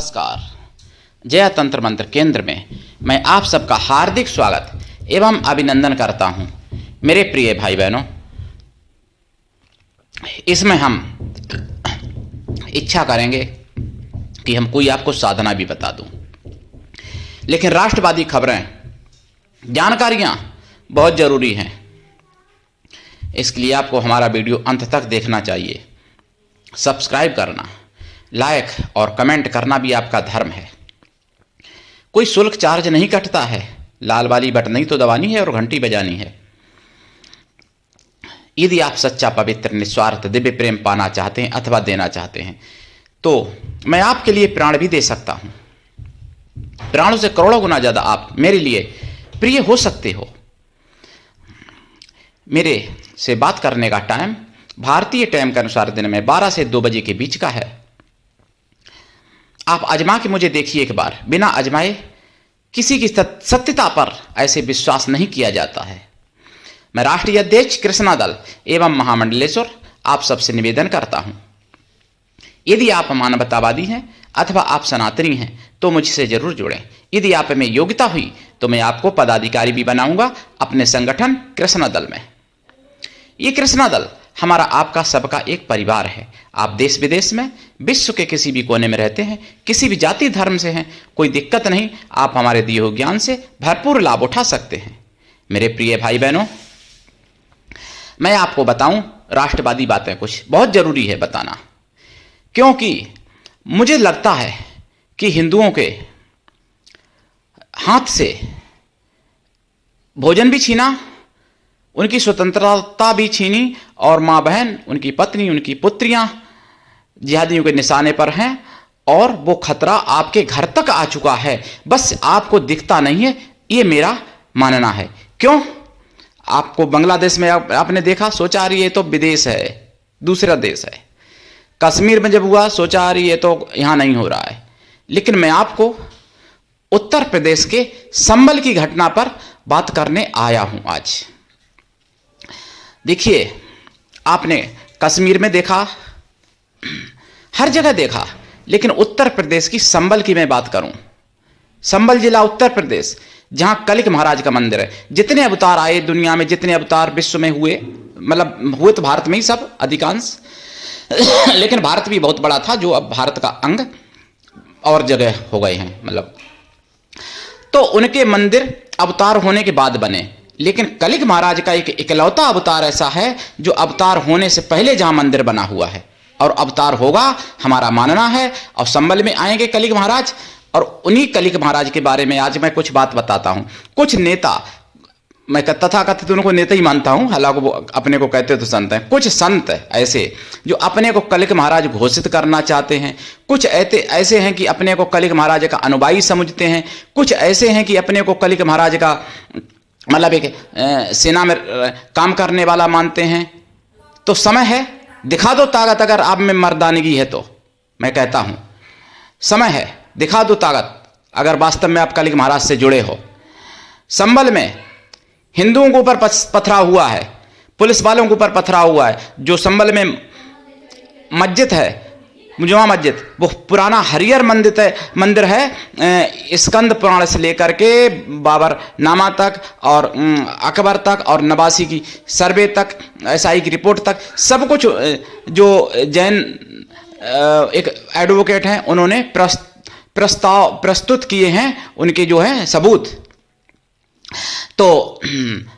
नमस्कार। जया तंत्र मंत्र केंद्र में मैं आप सबका हार्दिक स्वागत एवं अभिनंदन करता हूं। मेरे प्रिय भाई बहनों, इसमें हम इच्छा करेंगे कि हम कोई आपको साधना भी बता दूं, लेकिन राष्ट्रवादी खबरें, जानकारियां बहुत जरूरी हैं। इसके लिए आपको हमारा वीडियो अंत तक देखना चाहिए। सब्सक्राइब करना, लाइक और कमेंट करना भी आपका धर्म है। कोई शुल्क चार्ज नहीं कटता है। लाल वाली बटन ही तो दबानी है और घंटी बजानी है। यदि आप सच्चा, पवित्र, निस्वार्थ दिव्य प्रेम पाना चाहते हैं अथवा देना चाहते हैं तो मैं आपके लिए प्राण भी दे सकता हूं। प्राणों से करोड़ों गुना ज्यादा आप मेरे लिए प्रिय हो सकते हो। मेरे से बात करने का टाइम भारतीय टाइम के अनुसार दिन में 12 से 2 बजे के बीच का है। आप आजमा के मुझे देखिए एक बार। बिना आजमाए किसी की सत्यता पर ऐसे विश्वास नहीं किया जाता है। मैं राष्ट्रीय अध्यक्ष कृष्णा दल एवं महामंडलेश्वर आप सबसे निवेदन करता हूं, यदि आप मानवतावादी हैं अथवा आप सनातनी हैं तो मुझसे जरूर जुड़ें। यदि आप में योग्यता हुई तो मैं आपको पदाधिकारी भी बनाऊंगा अपने संगठन कृष्णा दल में। ये कृष्णा दल हमारा, आपका, सबका एक परिवार है। आप देश विदेश में, विश्व के किसी भी कोने में रहते हैं, किसी भी जाति धर्म से हैं, कोई दिक्कत नहीं। आप हमारे दिए हुए ज्ञान से भरपूर लाभ उठा सकते हैं। मेरे प्रिय भाई बहनों, मैं आपको बताऊं राष्ट्रवादी बातें कुछ बहुत जरूरी है बताना, क्योंकि मुझे लगता है कि हिंदुओं के हाथ से भोजन भी छीना, उनकी स्वतंत्रता भी छीनी, और माँ बहन, उनकी पत्नी, उनकी पुत्रियां जिहादियों के निशाने पर हैं, और वो खतरा आपके घर तक आ चुका है। बस आपको दिखता नहीं है, ये मेरा मानना है। क्यों? आपको बांग्लादेश में आपने देखा, सोचा रही है तो विदेश है, दूसरा देश है। कश्मीर में जब हुआ सोचा रही है तो यहां नहीं हो रहा है। लेकिन मैं आपको उत्तर प्रदेश के संबल की घटना पर बात करने आया हूं आज। देखिए, आपने कश्मीर में देखा, हर जगह देखा, लेकिन उत्तर प्रदेश की संबल की मैं बात करूं, संबल जिला उत्तर प्रदेश, जहां कलिक महाराज का मंदिर है। जितने अवतार आए दुनिया में, जितने अवतार विश्व में हुए, मतलब हुए तो भारत में ही सब अधिकांश, लेकिन भारत भी बहुत बड़ा था, जो अब भारत का अंग और जगह हो गए हैं। मतलब तो उनके मंदिर अवतार होने के बाद बने, लेकिन कलिक महाराज का एक इकलौता अवतार ऐसा है जो अवतार होने से पहले जहां मंदिर बना हुआ है, और अवतार होगा, हमारा मानना है। और संबल में आएंगे कलिक महाराज, और उन्हीं कलिक महाराज के बारे में आज मैं कुछ बात बताता हूं। कुछ नेता, मैं तथाकथित उनको नेता ही मानता हूं, हालांकि वो अपने को कहते तो संत हैं। कुछ संत ऐसे जो अपने को कलिक महाराज घोषित करना चाहते हैं। कुछ ऐसे हैं कि अपने को कलिक महाराज का अनुयायी समझते हैं। कुछ ऐसे हैं कि अपने को कलिक महाराज का मतलब एक सेना में काम करने वाला मानते हैं। तो समय है, दिखा दो ताकत। अगर आप में मर्दानगी है तो मैं कहता हूं समय है, दिखा दो ताकत, अगर वास्तव में आप कलिक महाराज से जुड़े हो। संबल में हिंदुओं के ऊपर पथराव हुआ है, पुलिस वालों के ऊपर पथराव हुआ है। जो संबल में मस्जिद है, जुमा मस्जिद, वो पुराना हरियर मंदिर है। स्कंद पुराण से लेकर के बाबर नामा तक और अकबर तक और नवासी की सर्वे तक, एसआई की रिपोर्ट तक, सब कुछ जो जैन एक एडवोकेट हैं उन्होंने प्रस्ताव प्रस्तुत किए हैं, उनके जो है सबूत। तो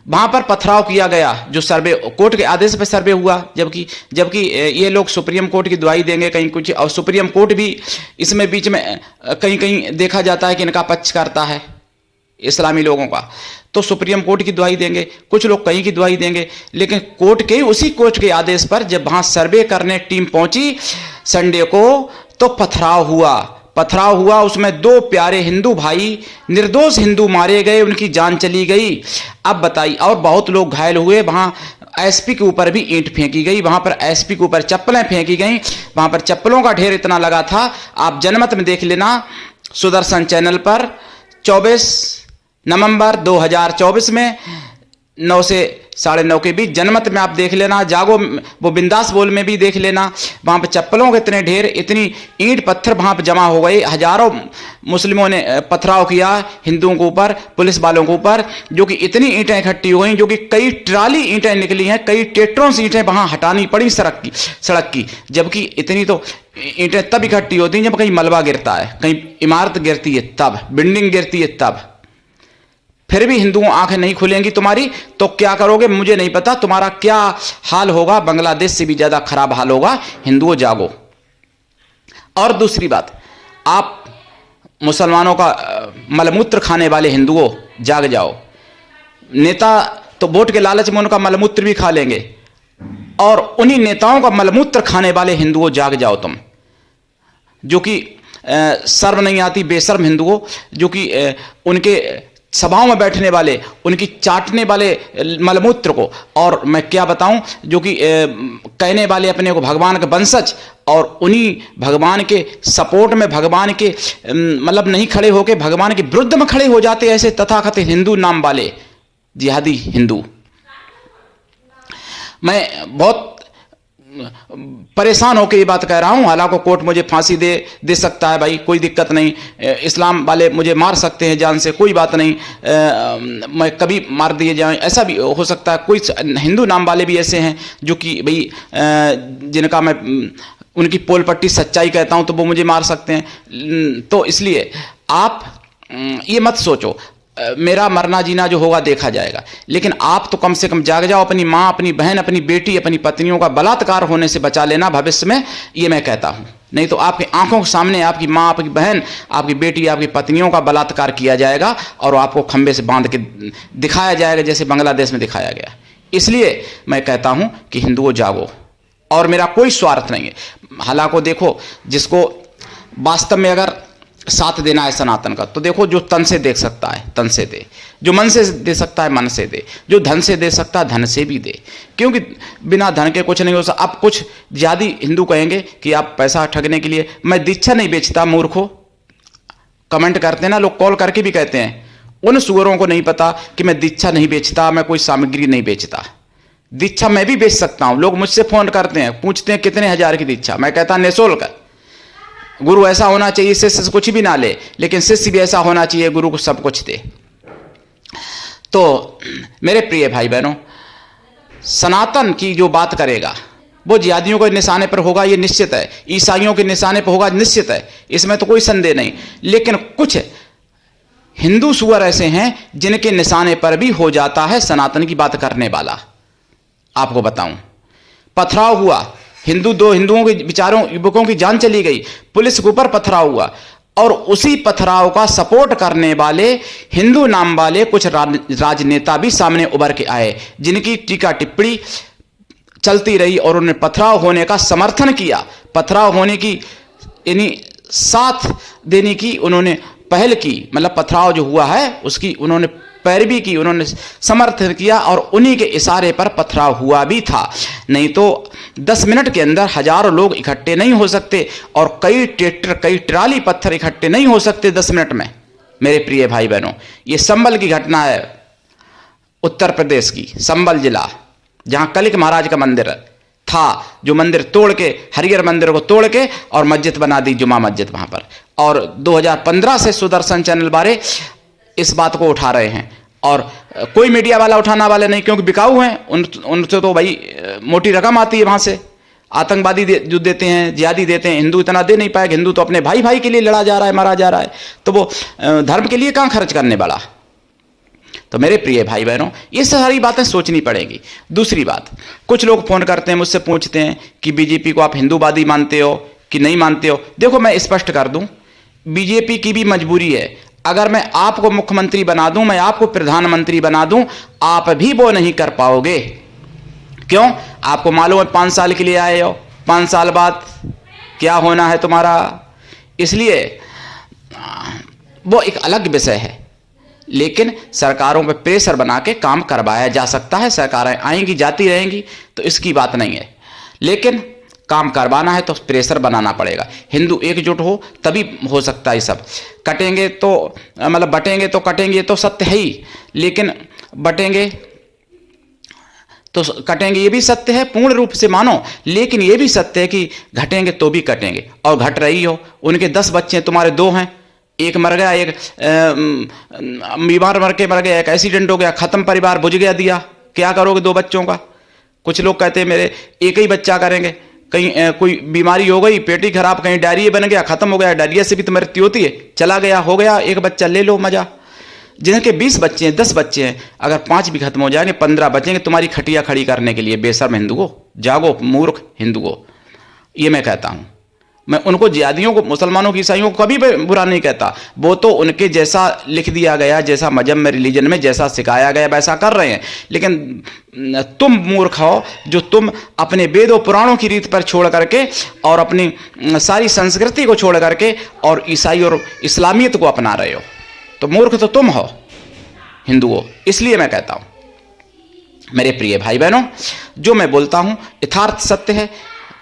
वहां पर पथराव किया गया, जो सर्वे कोर्ट के आदेश पर सर्वे हुआ, जबकि ये लोग सुप्रीम कोर्ट की दुआई देंगे कहीं कुछ, और सुप्रीम कोर्ट भी इसमें बीच में कहीं कहीं देखा जाता है कि इनका पक्ष करता है इस्लामी लोगों का, तो सुप्रीम कोर्ट की दुआई देंगे, कुछ लोग कहीं की दुआई देंगे। लेकिन उसी कोर्ट के आदेश पर जब वहां सर्वे करने टीम पहुंची संडे को, तो पथराव हुआ। उसमें 2 प्यारे हिंदू भाई, निर्दोष हिंदू मारे गए, उनकी जान चली गई। अब बताइए, और बहुत लोग घायल हुए। वहां एसपी के ऊपर भी ईंट फेंकी गई, वहां पर एसपी के ऊपर चप्पलें फेंकी गई, वहां पर चप्पलों का ढेर इतना लगा था। आप जनमत में देख लेना, सुदर्शन चैनल पर 24 नवंबर 2024 में 9 से 9:30 के बीच। जनमत में आप देख लेना, जागो वो बिंदास बोल में भी देख लेना, वहाँ पे चप्पलों के इतने ढेर, इतनी ईंट पत्थर वहाँ पे जमा हो गए। हजारों मुस्लिमों ने पथराव किया हिंदुओं के ऊपर, पुलिस वालों के ऊपर, जो कि इतनी ईंटें इकट्ठी हो गई, जो कि कई ट्राली ईंटें निकली हैं, कई ट्रैक्टरों से ईंटें वहाँ हटानी पड़ी सड़क की। जबकि इतनी तो ईंटें तब इकट्ठी होती हैं जब कहीं मलबा गिरता है, कहीं इमारत गिरती है, तब बिल्डिंग गिरती है, तब। फिर भी हिंदुओं आंखें नहीं खुलेंगी तुम्हारी, तो क्या करोगे मुझे नहीं पता, तुम्हारा क्या हाल होगा, बांग्लादेश से भी ज्यादा खराब हाल होगा। हिंदुओं जागो। और दूसरी बात, आप मुसलमानों का मलमूत्र खाने वाले हिंदुओं जाग जाओ। नेता तो वोट के लालच में उनका मलमूत्र भी खा लेंगे, और उन्हीं नेताओं का मलमूत्र खाने वाले हिंदुओं जाग जाओ तुम, जो कि शर्म नहीं आती, बेशर्म हिंदुओं, जो कि उनके सभाओं में बैठने वाले, उनकी चाटने वाले मलमूत्र को, और मैं क्या बताऊं, जो कि कहने वाले अपने को भगवान के वंशज, और उन्हीं भगवान के सपोर्ट में, भगवान के मतलब नहीं खड़े होके भगवान के विरुद्ध में खड़े हो जाते ऐसे तथाकथित हिंदू नाम वाले जिहादी हिंदू। मैं बहुत परेशान होकर ये बात कह रहा हूं। हालांकि कोर्ट मुझे फांसी दे सकता है भाई, कोई दिक्कत नहीं, इस्लाम वाले मुझे मार सकते हैं जान से, कोई बात नहीं, मैं कभी मार दिए जाएं ऐसा भी हो सकता है। कोई हिंदू नाम वाले भी ऐसे हैं जो कि भाई जिनका मैं उनकी पोल पट्टी सच्चाई कहता हूं तो वो मुझे मार सकते हैं। तो इसलिए आप ये मत सोचो, मेरा मरना जीना जो होगा देखा जाएगा, लेकिन आप तो कम से कम जाग जाओ। अपनी माँ, अपनी बहन, अपनी बेटी, अपनी पत्नियों का बलात्कार होने से बचा लेना भविष्य में, ये मैं कहता हूँ। नहीं तो आपकी आंखों के सामने आपकी माँ, आपकी बहन, आपकी बेटी, आपकी पत्नियों का बलात्कार किया जाएगा, और आपको खंबे से बांध के दिखाया जाएगा जैसे बांग्लादेश में दिखाया गया। इसलिए मैं कहता हूँ कि हिंदुओं जागो, और मेरा कोई स्वार्थ नहीं है। हालांकि देखो, जिसको वास्तव में अगर साथ देना है सनातन का, तो देखो, जो तन से देख सकता है तन से दे, जो मन से दे सकता है मन से दे, जो धन से दे सकता है धन से भी दे, क्योंकि बिना धन के कुछ नहीं हो सकता। अब कुछ ज्यादा हिंदू कहेंगे कि आप पैसा ठगने के लिए, मैं दीक्षा नहीं बेचता मूर्खों, कमेंट करते हैं ना लोग, कॉल करके भी कहते हैं। उन सुअरों को नहीं पता कि मैं दीक्षा नहीं बेचता, मैं कोई सामग्री नहीं बेचता। दीक्षा मैं भी बेच सकता हूं। लोग मुझसे फोन करते हैं, पूछते हैं कितने हजार की दीक्षा, मैं कहता निःशुल्क। गुरु ऐसा होना चाहिए शिष्य से कुछ भी ना ले, लेकिन शिष्य भी ऐसा होना चाहिए गुरु को सब कुछ दे। तो मेरे प्रिय भाई बहनों, सनातन की जो बात करेगा वो जिहादियों के निशाने पर होगा, ये निश्चित है। ईसाइयों के निशाने पर होगा, निश्चित है, इसमें तो कोई संदेह नहीं। लेकिन कुछ हिंदू सुअर ऐसे हैं जिनके निशाने पर भी हो जाता है सनातन की बात करने वाला। आपको बताऊं, पथराव हुआ, दो हिंदुओं के विचारों युवकों की जान चली गई, पुलिस के ऊपर पथराव हुआ, और उसी पथराव का सपोर्ट करने वाले हिंदू नाम वाले कुछ राजनेता भी सामने उभर के आए, जिनकी टीका टिप्पणी चलती रही और उन्होंने पथराव होने का समर्थन किया, पथराव होने की यानी साथ देने की उन्होंने पहल की। मतलब पथराव जो हुआ है उसकी उन्होंने पैरवी की, उन्होंने समर्थन किया, और उन्हीं के इशारे पर पथराव हुआ भी था। नहीं तो 10 मिनट के अंदर हजारों लोग इकट्ठे नहीं हो सकते, और कई ट्रैक्टर, कई ट्राली पत्थर इकट्ठे नहीं हो सकते 10 मिनट में। मेरे प्रिय भाई बहनों, ये संबल की घटना है, उत्तर प्रदेश की संबल जिला, जहां कलिक महाराज का मंदिर था, जो मंदिर तोड़ के, हरिहर मंदिर को तोड़ के और मस्जिद बना दी, जुमा मस्जिद वहां पर। और 2015 से सुदर्शन चैनल वाले इस बात को उठा रहे हैं, और कोई मीडिया वाला उठाना वाले नहीं, क्योंकि बिकाऊ हैं, उनसे तो भाई मोटी रकम आती है वहां से। आतंकवादी जो देते हैं, जिहादी देते हैं, हिंदू इतना दे नहीं पाएगा। हिंदू तो अपने भाई भाई के लिए लड़ा जा रहा है, मारा जा रहा है, तो वो धर्म के लिए कहां खर्च करने वाला। तो मेरे प्रिय भाई बहनों, ये सारी बातें सोचनी पड़ेगी। दूसरी बात, कुछ लोग फोन करते हैं, मुझसे पूछते हैं कि बीजेपी को आप हिंदूवादी मानते हो कि नहीं मानते हो। देखो, मैं स्पष्ट कर दूं, बीजेपी की भी मजबूरी है। अगर मैं आपको मुख्यमंत्री बना दूं, मैं आपको प्रधानमंत्री बना दूं, आप भी वो नहीं कर पाओगे। क्यों? आपको मालूम है 5 साल के लिए आए हो, 5 साल बाद क्या होना है तुम्हारा। इसलिए वो एक अलग विषय है, लेकिन सरकारों पे प्रेशर बना के काम करवाया जा सकता है। सरकारें आएंगी जाती रहेंगी, तो इसकी बात नहीं है, लेकिन काम करवाना है तो प्रेशर बनाना पड़ेगा। हिंदू एकजुट हो तभी हो सकता है। सब कटेंगे तो मतलब बटेंगे तो कटेंगे, तो सत्य है ही, लेकिन बटेंगे तो कटेंगे, ये भी सत्य है, पूर्ण रूप से मानो। लेकिन ये भी सत्य है कि घटेंगे तो भी कटेंगे, और घट रही हो। उनके 10 बच्चे हैं, तुम्हारे 2 हैं, एक मर गया, एक बीमार मर गया, एक एक्सीडेंट हो गया, खत्म, परिवार बुझ गया दिया। क्या करोगे 2 बच्चों का? कुछ लोग कहते हैं मेरे एक ही बच्चा करेंगे, कहीं कोई बीमारी हो गई, पेट ही खराब, कहीं डायरिया बन गया, खत्म हो गया। डायरिया से भी तो मृत्यु होती है, चला गया, हो गया, एक बच्चा ले लो, मजा। जिनके 20 बच्चे हैं, 10 बच्चे हैं, अगर 5 भी खत्म हो जाएंगे, 15 बचेंगे तुम्हारी खटिया खड़ी करने के लिए। बेशर्म हिंदुओं, जागो, मूर्ख हिंदुओं, ये मैं कहता हूं। मैं उनको, जिहादियों को, मुसलमानों की, ईसाइयों को कभी बुरा नहीं कहता। वो तो उनके जैसा लिख दिया गया, जैसा मजहब में, रिलीजन में जैसा सिखाया गया वैसा कर रहे हैं। लेकिन तुम मूर्ख हो जो तुम अपने वेदों पुराणों की रीत पर छोड़ करके और अपनी सारी संस्कृति को छोड़ करके और ईसाई और इस्लामियत को अपना रहे हो। तो मूर्ख तो तुम हो हिंदुओं। इसलिए मैं कहता हूं मेरे प्रिय भाई बहनों, जो मैं बोलता हूं यथार्थ सत्य है।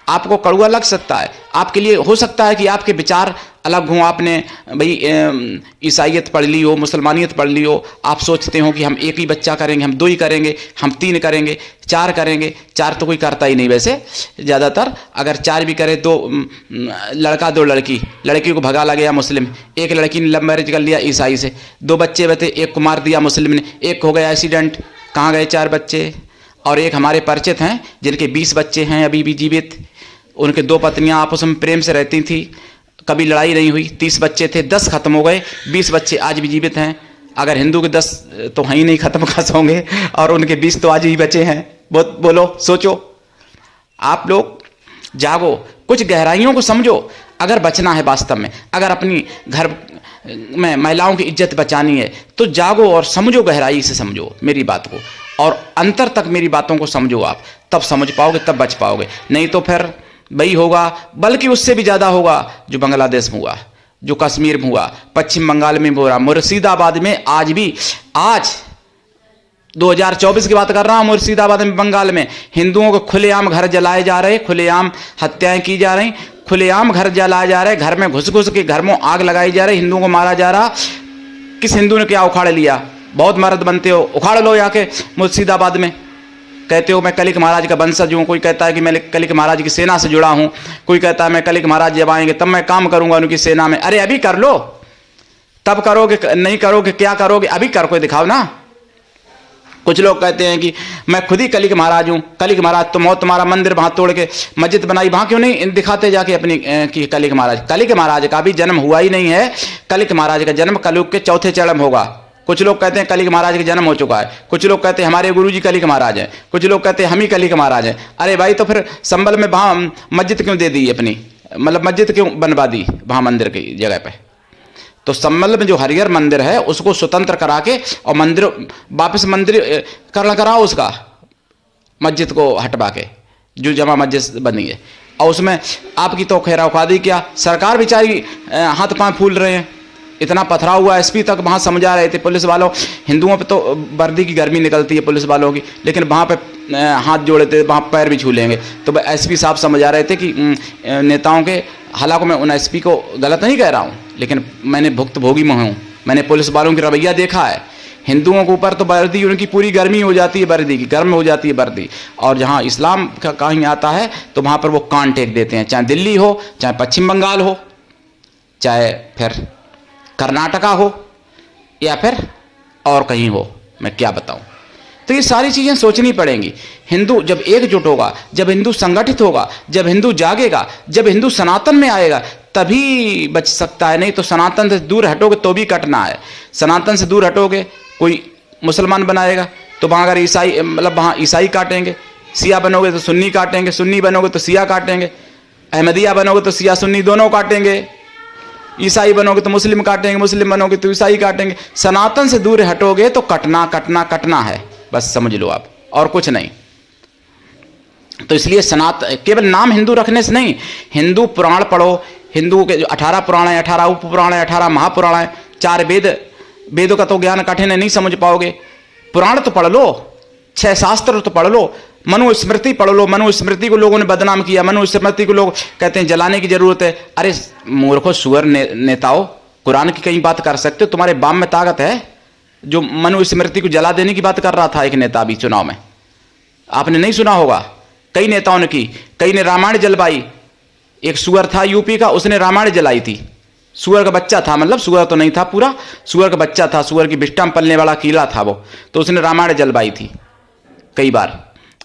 आपको कड़वा लग सकता है, आपके लिए हो सकता है कि आपके विचार अलग हों। आपने भाई ईसाइयत पढ़ ली हो, मुसलमानियत पढ़ ली हो, आप सोचते हो कि हम एक ही बच्चा करेंगे, हम 2 ही करेंगे, हम 3 करेंगे, 4 करेंगे। 4 तो कोई करता ही नहीं वैसे ज़्यादातर। अगर 4 भी करे, 2 लड़का 2 लड़की, लड़की को भगा ला गया मुस्लिम, एक लड़की ने लव मैरिज कर लिया ईसाई से, 2 बच्चे बचे, एक को मार दिया मुस्लिम ने, एक हो गया एक्सीडेंट, कहाँ गए 4 बच्चे? और एक हमारे परिचित हैं जिनके 20 बच्चे हैं अभी भी जीवित, उनके 2 पत्नियां आपस में प्रेम से रहती थी, कभी लड़ाई नहीं हुई। 30 बच्चे थे, 10 खत्म हो गए, 20 बच्चे आज भी जीवित हैं। अगर हिंदू के 10 तो हैं ही नहीं, खत्म खस होंगे, और उनके 20 तो आज ही बचे हैं। बोलो, सोचो, आप लोग जागो, कुछ गहराइयों को समझो। अगर बचना है वास्तव में, अगर अपनी घर में महिलाओं की इज्जत बचानी है, तो जागो और समझो, गहराई से समझो मेरी बात को, और अंतर तक मेरी बातों को समझो। आप तब समझ पाओगे, तब बच पाओगे। नहीं तो फिर वही होगा, बल्कि उससे भी ज़्यादा होगा जो बांग्लादेश में हुआ, जो कश्मीर में हुआ, पश्चिम बंगाल में हो रहा, मुर्शिदाबाद में आज भी, आज 2024 की बात कर रहा हूँ, मुर्शिदाबाद में, बंगाल में हिंदुओं को खुलेआम घर जलाए जा रहे, खुलेआम हत्याएं की जा रही, खुलेआम घर जलाए जा रहे, घर में घुस घुस के घर में आग लगाई जा रही, हिंदुओं को मारा जा रहा। किस हिंदू ने क्या उखाड़ लिया? बहुत मर्द बनते हो, उखाड़ लो जाके मुर्शिदाबाद में। कहते हो मैं कलिक महाराज का वंशज हूँ, कोई कहता है कि मैं कलिक महाराज की सेना से जुड़ा हूँ, कोई कहता है मैं कलिक महाराज जब आएंगे तब मैं काम करूंगा उनकी सेना में। अरे अभी कर लो, तब करोगे, नहीं करोगे, क्या करोगे? अभी कर को दिखाओ ना। कुछ लोग कहते हैं कि मैं खुद ही कलिक महाराज हूँ। कलिक महाराज तुम हो, तुम्हारा मंदिर वहां तोड़ के मस्जिद बनाई, वहां क्यों नहीं दिखाते जाके अपनी कि कलिक महाराज? कलिक महाराज का भी जन्म हुआ ही नहीं है। कलिक महाराज का जन्म कलयुग के 4थे चरण होगा। कुछ लोग कहते हैं कलिक महाराज का जन्म हो चुका है, कुछ लोग कहते हैं हमारे गुरुजी कलिक महाराज हैं, कुछ लोग कहते हैं हम ही कलिक महाराज हैं। अरे भाई, तो फिर संबल में वहां मस्जिद क्यों दे दी अपनी? मतलब मस्जिद क्यों बनवा दी वहां मंदिर की जगह पे? तो संबल में जो हरिहर मंदिर है उसको स्वतंत्र करा के और मंदिर वापस मंदिर कराओ, उसका मस्जिद को हटवा के, जो जमा मस्जिद बनी है। और उसमें आपकी तो खैरा औकादी क्या, सरकार बेचारी हाथ पांव फूल रहे हैं। इतना पथराव हुआ, एसपी तक वहाँ समझा रहे थे, पुलिस वालों, हिंदुओं पे तो वर्दी की गर्मी निकलती है पुलिस वालों की, लेकिन वहाँ पे हाथ जोड़े थे, वहाँ पैर भी छू लेंगे। तो एसपी साहब समझा रहे थे कि नेताओं के, हालांकि मैं उन एसपी को गलत नहीं कह रहा हूँ, लेकिन मैंने भुक्तभोगी में हूँ, मैंने पुलिस वालों की रवैया देखा है। हिंदुओं के ऊपर तो वर्दी उनकी पूरी गर्मी हो जाती है, वर्दी की गर्म हो जाती है वर्दी, और जहाँ इस्लाम का कहीं आता है तो वहाँ पर वो कान टेक देते हैं, चाहे दिल्ली हो, चाहे पश्चिम बंगाल हो, चाहे फिर कर्नाटका हो, या फिर और कहीं हो, मैं क्या बताऊं। तो ये सारी चीज़ें सोचनी पड़ेंगी। हिंदू जब एकजुट होगा, जब हिंदू संगठित होगा, जब हिंदू जागेगा, जब हिंदू सनातन में आएगा, तभी बच सकता है। नहीं तो सनातन से दूर हटोगे तो भी कटना है। सनातन से दूर हटोगे, कोई मुसलमान बनाएगा तो वहाँ अगर ईसाई, मतलब वहाँ ईसाई काटेंगे, सिया बनोगे तो सुन्नी काटेंगे, सुन्नी बनोगे तो सिया काटेंगे, अहमदिया बनोगे तो सिया सुन्नी दोनों काटेंगे, ईसाई बनोगे तो मुस्लिम काटेंगे, मुस्लिम बनोगे तो ईसाई काटेंगे। सनातन से दूर हटोगे तो कटना कटना कटना है, बस समझ लो आप, और कुछ नहीं। तो इसलिए केवल नाम हिंदू रखने से नहीं, हिंदू पुराण पढ़ो। हिंदू के जो 18 पुराण है, 18 उप पुराण है, 18 महापुराण है, 4 वेदों का तो ज्ञान कठिन है, नहीं समझ पाओगे। पुराण तो पढ़ लो, 6 शास्त्र तो पढ़ लो, मनुस्मृति पढ़ लो। मनुस्मृति को लोगों ने बदनाम किया, मनुस्मृति को लोग कहते हैं जलाने की जरूरत है। अरे मूर्खो, सुअर नेताओं, कुरान की कहीं बात कर सकते हो? तुम्हारे बाम में ताकत है जो मनुस्मृति को जला देने की बात कर रहा था एक नेता अभी चुनाव में? आपने नहीं सुना होगा, कई नेताओं ने की, कई ने रामायण जलवाई। एक सुअर था यूपी का, उसने रामायण जलाई थी। सुअर का बच्चा था, मतलब सुअर तो नहीं था पूरा, सुअर का बच्चा था, सुअर की बिष्टा में पलने वाला कीड़ा था वो, तो उसने रामायण जलवाई थी कई बार,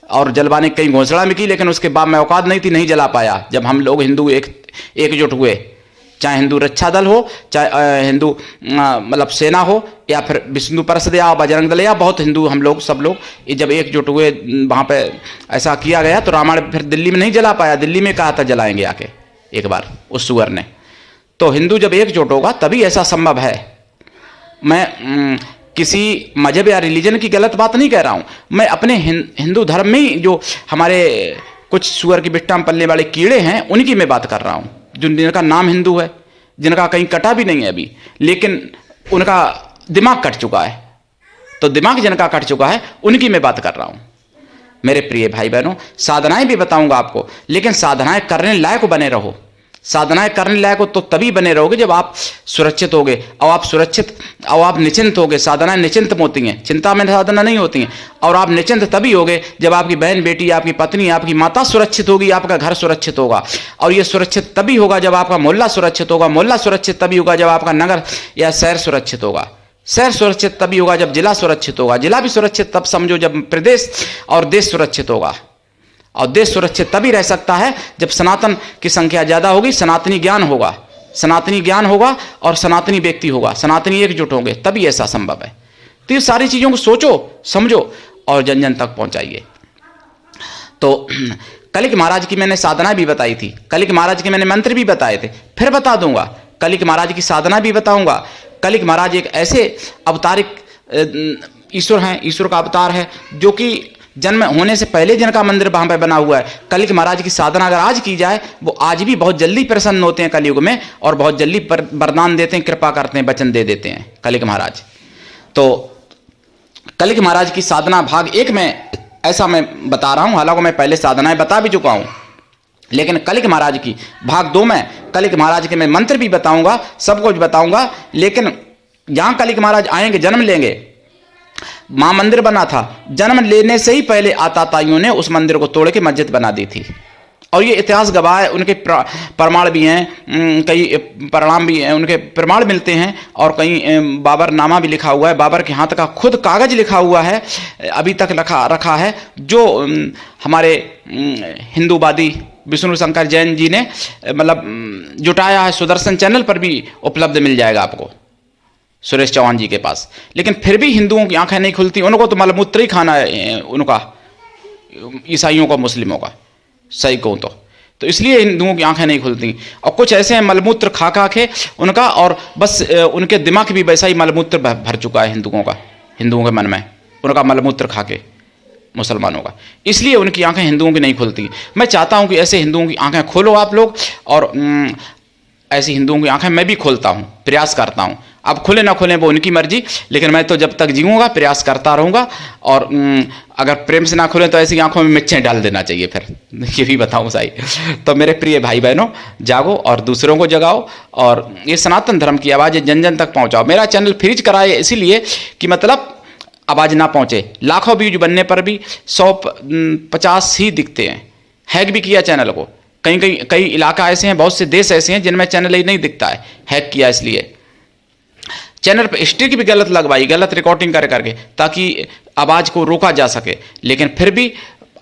और जलवाने कई घोषणा भी की, लेकिन उसके बाद में औकात नहीं थी, नहीं जला पाया। जब हम लोग हिंदू एकजुट हुए, चाहे हिंदू रक्षा दल हो, चाहे हिंदू मतलब सेना हो, या फिर विष्णु परिषद या बजरंग दल, या बहुत हिंदू हम लोग सब लोग ये जब एकजुट हुए, वहाँ पे ऐसा किया गया, तो रामायण फिर दिल्ली में नहीं जला पाया। दिल्ली में कहा था जलाएंगे आके एक बार उस सुअर ने। तो हिंदू जब एकजुट होगा तभी ऐसा संभव है। मैं किसी मजहब या रिलीजन की गलत बात नहीं कह रहा हूँ, मैं अपने हिंदू धर्म में ही जो हमारे कुछ सुअर की बिष्टा में पलने वाले कीड़े हैं उनकी मैं बात कर रहा हूँ, जिनका नाम हिंदू है, जिनका कहीं कटा भी नहीं है अभी, लेकिन उनका दिमाग कट चुका है। तो दिमाग जिनका कट चुका है उनकी मैं बात कर रहा हूँ। मेरे प्रिय भाई बहनों, साधनाएं भी बताऊंगा आपको, लेकिन साधनाएं करने लायक बने रहो। साधनाएं करने लायक हो तो तभी बने रहोगे जब आप सुरक्षित होगे, और आप सुरक्षित और आप निश्चिंत होगे। साधनाएं निश्चिंत में होती हैं, चिंता में साधना नहीं होती हैं। और आप निश्चिंत तभी होगे जब आपकी बहन बेटी, आपकी पत्नी, आपकी माता सुरक्षित होगी, आपका घर सुरक्षित होगा। और ये सुरक्षित तभी होगा जब आपका मोहल्ला सुरक्षित होगा, मोहल्ला सुरक्षित तभी होगा जब आपका नगर या शहर सुरक्षित होगा, शहर सुरक्षित तभी होगा जब जिला सुरक्षित होगा, जिला भी सुरक्षित तब समझो जब प्रदेश और देश सुरक्षित होगा। और देश सुरक्षित तभी रह सकता है जब सनातन की संख्या ज्यादा होगी, सनातनी ज्ञान होगा, सनातनी ज्ञान होगा और सनातनी व्यक्ति होगा, सनातनी एकजुट होंगे, तभी ऐसा संभव है। तो ये सारी चीजों को सोचो, समझो और जन जन तक पहुंचाइए। तो कलिक महाराज की मैंने साधना भी बताई थी, कलिक महाराज के मैंने मंत्र भी बताए थे, फिर बता दूंगा। कलिक महाराज की साधना भी बताऊंगा। कलिक महाराज एक ऐसे अवतारिक ईश्वर हैं, ईश्वर का अवतार है, जो कि जन्म होने से पहले जिनका मंदिर वहां पर बना हुआ है। कलिक महाराज की साधना अगर आज की जाए, वो आज भी बहुत जल्दी प्रसन्न होते हैं कलयुग में, और बहुत जल्दी वरदान देते हैं, कृपा करते हैं, वचन दे देते हैं कलिक महाराज। तो कलिक महाराज की साधना भाग 1 में ऐसा मैं बता रहा हूं, हालांकि मैं पहले साधनाएं बता भी चुका हूं, लेकिन कलिक महाराज की भाग 2 में कलिक महाराज के मैं मंत्र भी बताऊंगा, सब कुछ बताऊंगा। लेकिन जहां कलिक महाराज आएंगे, जन्म लेंगे, मां मंदिर बना था, जन्म लेने से ही पहले आताताइयों ने उस मंदिर को तोड़ के मस्जिद बना दी थी। और ये इतिहास गवाह है, उनके प्रमाण भी हैं, कई परिणाम भी हैं, उनके प्रमाण मिलते हैं, और कहीं बाबरनामा भी लिखा हुआ है, बाबर के हाथ का खुद कागज लिखा हुआ है, अभी तक रखा है, जो हमारे हिंदूवादी विष्णु शंकर जैन जी ने मतलब जुटाया है। सुदर्शन चैनल पर भी उपलब्ध मिल जाएगा आपको, सुरेश चौहान जी के पास। लेकिन फिर भी हिंदुओं की आंखें नहीं खुलती, उनको तो मलमूत्र ही खाना है, उनका, ईसाइयों का, मुस्लिमों का, सही कहूँ तो इसलिए हिंदुओं की आंखें नहीं खुलती। और कुछ ऐसे हैं मलमूत्र खा खा के उनका, और बस उनके दिमाग भी वैसा ही मलमूत्र भर चुका है हिंदुओं का, हिंदुओं के मन में उनका मलमूत्र खा के, मुसलमानों का, इसलिए उनकी आंखें हिंदुओं की नहीं खुलती। मैं चाहता हूं कि ऐसे हिंदुओं की आंखें खोलो आप लोग, और ऐसी हिंदुओं की आंखें मैं भी खोलता हूं, प्रयास करता हूं। अब खुले ना खुले वो उनकी मर्जी, लेकिन मैं तो जब तक जीऊंगा प्रयास करता रहूंगा। और अगर प्रेम से ना खुले तो ऐसी आंखों में मिर्चें डाल देना चाहिए, फिर ये भी बताऊं सही। तो मेरे प्रिय भाई बहनों, जागो और दूसरों को जगाओ, और ये सनातन धर्म की आवाज़ जन जन तक पहुंचाओ। मेरा चैनल फ्रीज कराए इसीलिए कि मतलब आवाज़ ना पहुंचे, लाखों व्यूज बनने पर भी 150 ही दिखते हैं। हैक भी किया चैनल को, कई इलाका ऐसे हैं, बहुत से देश ऐसे हैं जिनमें चैनल ही नहीं दिखता है, हैक किया इसलिए। चैनल पर स्ट्रिक भी गलत लगवाई, गलत रिकॉर्डिंग करके, ताकि आवाज़ को रोका जा सके। लेकिन फिर भी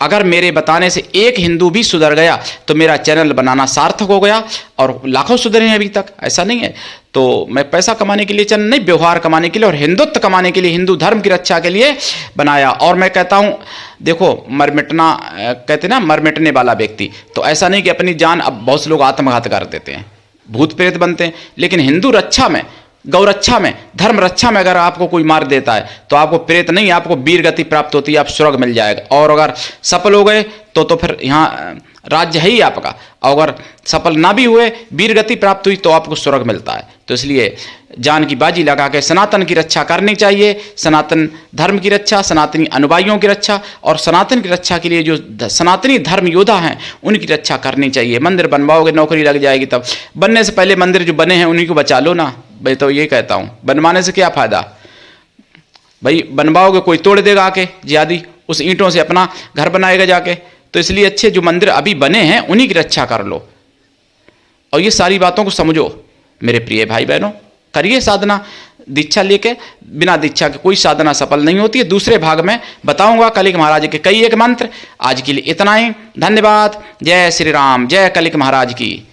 अगर मेरे बताने से एक हिंदू भी सुधर गया तो मेरा चैनल बनाना सार्थक हो गया, और लाखों सुधरे हैं अभी तक, ऐसा नहीं है। तो मैं पैसा कमाने के लिए चैनल नहीं, व्यवहार कमाने के लिए और हिंदुत्व कमाने के लिए, हिंदू धर्म की रक्षा के लिए बनाया। और मैं कहता हूँ, देखो मर मिटना कहते ना, मर मिटने वाला व्यक्ति, तो ऐसा नहीं कि अपनी जान, अब बहुत से लोग आत्मघात कर देते हैं, भूत प्रेत बनते हैं। लेकिन हिंदू रक्षा में, गौ रक्षा में, धर्म रक्षा में अगर आपको कोई मार देता है तो आपको प्रेत नहीं, आपको वीर गति प्राप्त होती है, आप स्वर्ग मिल जाएगा। और अगर सफल हो गए तो फिर यहाँ राज्य है ही आपका, और अगर सफल ना भी हुए, वीर गति प्राप्त हुई, तो आपको स्वर्ग मिलता है। तो इसलिए जान की बाजी लगा के सनातन की रक्षा करनी चाहिए, सनातन धर्म की रक्षा, सनातनी अनुयायियों की रक्षा, और सनातन की रक्षा के लिए जो सनातनी धर्म योद्धा हैं उनकी रक्षा करनी चाहिए। मंदिर बनवाओगे, नौकरी लग जाएगी, तब बनने से पहले मंदिर जो बने हैं उन्हीं को बचा लो ना भाई। तो ये कहता हूँ, बनवाने से क्या फायदा भाई, बनवाओगे कोई तोड़ देगा आके जिहादी, उस ईंटों से अपना घर बनाएगा जाके। तो इसलिए अच्छे जो मंदिर अभी बने हैं उन्हीं की रक्षा कर लो और ये सारी बातों को समझो मेरे प्रिय भाई बहनों। करिए साधना, दीक्षा लेके, बिना दीक्षा के कोई साधना सफल नहीं होती है। दूसरे भाग में बताऊंगा कलिक महाराज के कई एक मंत्र। आज के लिए इतना ही, धन्यवाद। जय श्री राम, जय कलिक महाराज की।